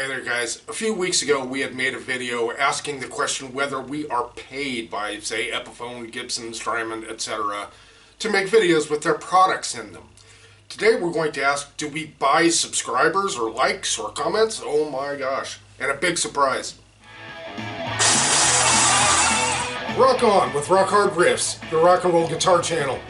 Hey there guys, a few weeks ago we had made a video asking the question whether we are paid by, say, Epiphone, Gibson, Strymon, etc. to make videos with their products in them. Today we're going to ask, do we buy subscribers or likes or comments? Oh my gosh, and a big surprise. Rock on with Rock Hard Riffs, the rock and roll guitar channel.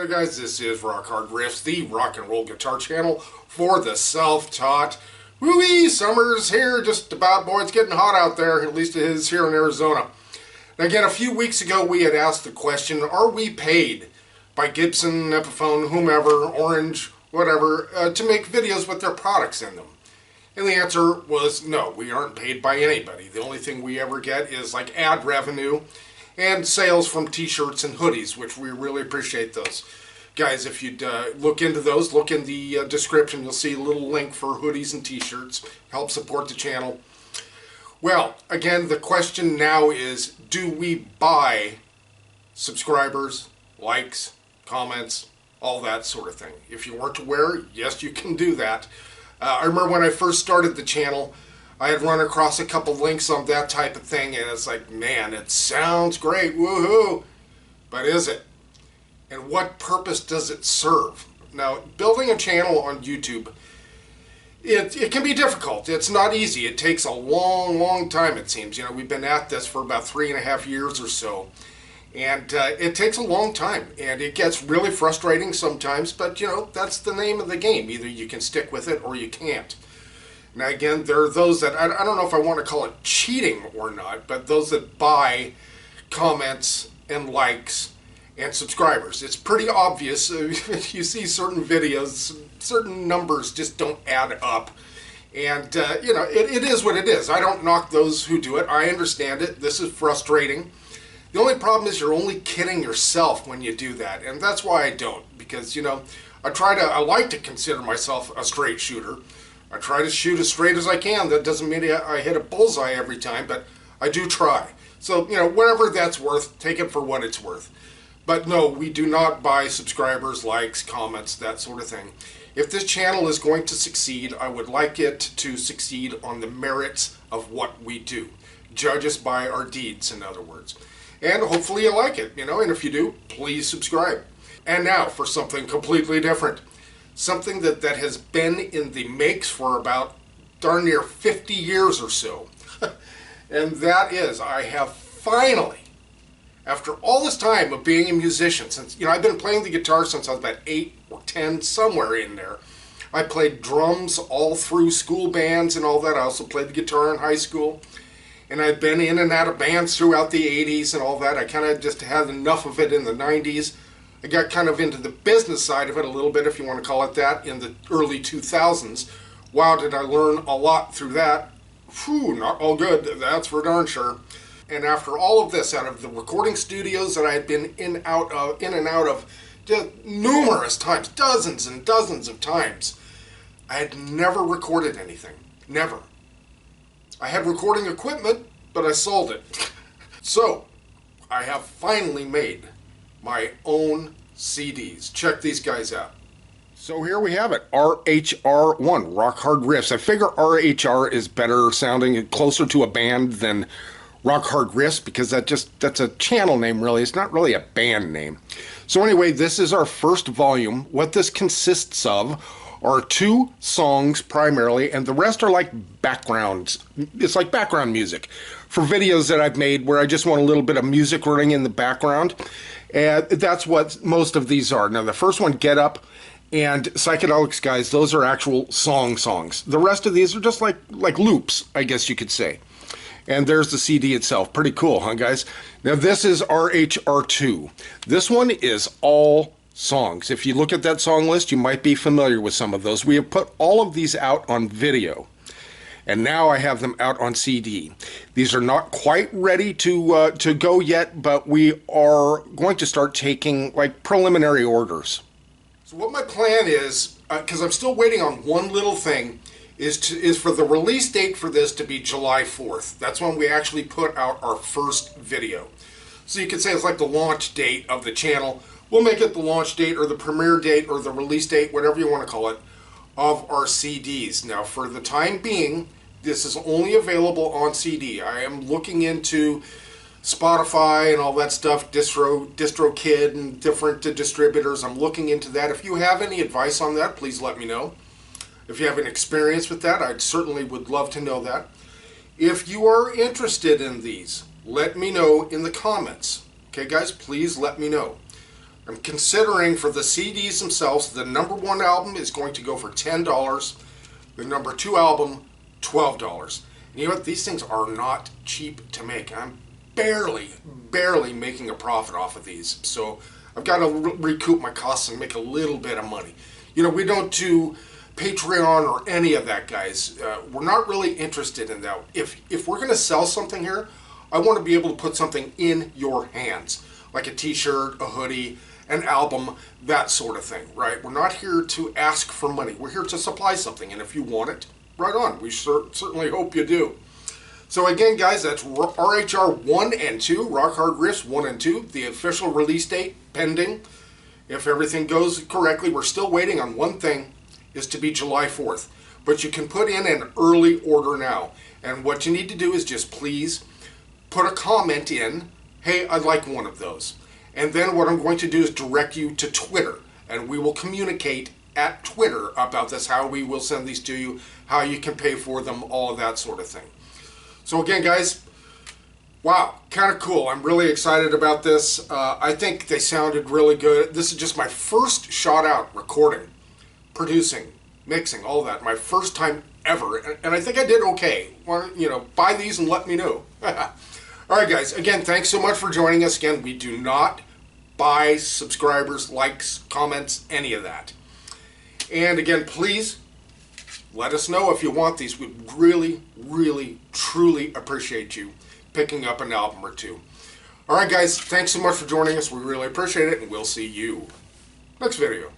Guys, this is Rock Hard Riffs, the rock and roll guitar channel for the self-taught. Woo-wee, summer's here, just about, boy, it's getting hot out there, at least it is here in Arizona. Now again, a few weeks ago we had asked the question, are we paid by Gibson, Epiphone, whomever, Orange, whatever, to make videos with their products in them? And the answer was no, we aren't paid by anybody. The only thing we ever get is like ad revenue and sales from t-shirts and hoodies, which we really appreciate those. Guys, if you'd look into those, look in the description, you'll see a little link for hoodies and t-shirts. Help support the channel. Well, again, the question now is, do we buy subscribers, likes, comments, all that sort of thing? If you weren't aware, yes, you can do that. I remember when I first started the channel, I had run across a couple links on that type of thing, and it's like, man, it sounds great, woohoo, but is it? And what purpose does it serve? Now, building a channel on YouTube, it can be difficult. It's not easy. It takes a long time, it seems. You know, we've been at this for about 3.5 years or so, and it takes a long time, and it gets really frustrating sometimes, but, you know, that's the name of the game. Either you can stick with it or you can't. Now again, there are those that, I don't know if I want to call it cheating or not, but those that buy comments and likes and subscribers. It's pretty obvious. You see certain videos, certain numbers just don't add up. And, you know, it is what it is. I don't knock those who do it. I understand it. This is frustrating. The only problem is you're only kidding yourself when you do that. And that's why I don't. Because, you know, I like to consider myself a straight shooter. I try to shoot as straight as I can. That doesn't mean I hit a bullseye every time, but I do try. So, you know, whatever that's worth, take it for what it's worth. But no, we do not buy subscribers, likes, comments, that sort of thing. If this channel is going to succeed, I would like it to succeed on the merits of what we do. Judge us by our deeds, in other words. And hopefully you like it, you know, and if you do, please subscribe. And now for something completely different. Something that has been in the makes for about darn near 50 years or so. And that is, I have finally, after all this time of being a musician, since, you know, I've been playing the guitar since I was about 8 or 10, somewhere in there. I played drums all through school bands and all that. I also played the guitar in high school. And I've been in and out of bands throughout the 80s and all that. I kind of just had enough of it in the 90s. I got kind of into the business side of it a little bit, if you want to call it that, in the early 2000s. Wow, did I learn a lot through that. Whew, not all good, that's for darn sure. And after all of this, out of the recording studios that I had been in and out of just numerous times, dozens and dozens of times, I had never recorded anything. Never. I had recording equipment, but I sold it. So, I have finally made my own CDs. Check these guys out. So here we have it, RHR 1, Rock Hard Riffs. I figure RHR is better sounding and closer to a band than Rock Hard Riffs, because that's a channel name really. It's not really a band name. So anyway, this is our first volume. What this consists of are 2 songs primarily, and the rest are like backgrounds. It's like background music for videos that I've made where I just want a little bit of music running in the background. And that's what most of these are. Now the first one, Get Up, and Psychedelics, guys, those are actual songs. The rest of these are just like loops, I guess you could say. And there's the CD itself. Pretty cool, huh, guys? Now this is RHR 2. This one is all songs. If you look at that song list, you might be familiar with some of those. We have put all of these out on video, and now I have them out on CD. These are not quite ready to go yet, but we are going to start taking like preliminary orders. So what my plan is, because I'm still waiting on one little thing, is for the release date for this to be July 4th. That's when we actually put out our first video. So you could say it's like the launch date of the channel. we'll make it the launch date or the premiere date or the release date, whatever you want to call it, of our CDs. Now, for the time being, this is only available on CD. I am looking into Spotify and all that stuff, DistroKid and different distributors. I'm looking into that. If you have any advice on that, please let me know. If you have an experience with that, I certainly would love to know that. If you are interested in these, let me know in the comments. Okay, guys, please let me know. I'm considering for the CDs themselves, the number 1 album is going to go for $10. The number 2 album, $12. And you know what? These things are not cheap to make. I'm barely making a profit off of these. So I've got to recoup my costs and make a little bit of money. You know, we don't do Patreon or any of that, guys. We're not really interested in that. If we're going to sell something here, I want to be able to put something in your hands, like a t-shirt, a hoodie, an album, that sort of thing, right? We're not here to ask for money. We're here to supply something, and if you want it, right on. We certainly hope you do. So again, guys, that's RHR 1 and 2, Rock Hard Riffs 1 and 2. The official release date pending. If everything goes correctly, we're still waiting on one thing, is to be July 4th. But you can put in an early order now. And what you need to do is just please put a comment in, hey, I'd like one of those. And then what I'm going to do is direct you to Twitter. And we will communicate at Twitter about this, how we will send these to you, how you can pay for them, all of that sort of thing. So again, guys, wow, kind of cool. I'm really excited about this. I think they sounded really good. This is just my first shot out recording, producing, mixing, all that. My first time ever, and I think I did okay. You know, buy these and let me know. All right, guys, again, thanks so much for joining us. Again, we do not buy subscribers, likes, comments, any of that. And again, please let us know if you want these. We'd really, truly appreciate you picking up an album or two. All right, guys, thanks so much for joining us. We really appreciate it, and we'll see you next video.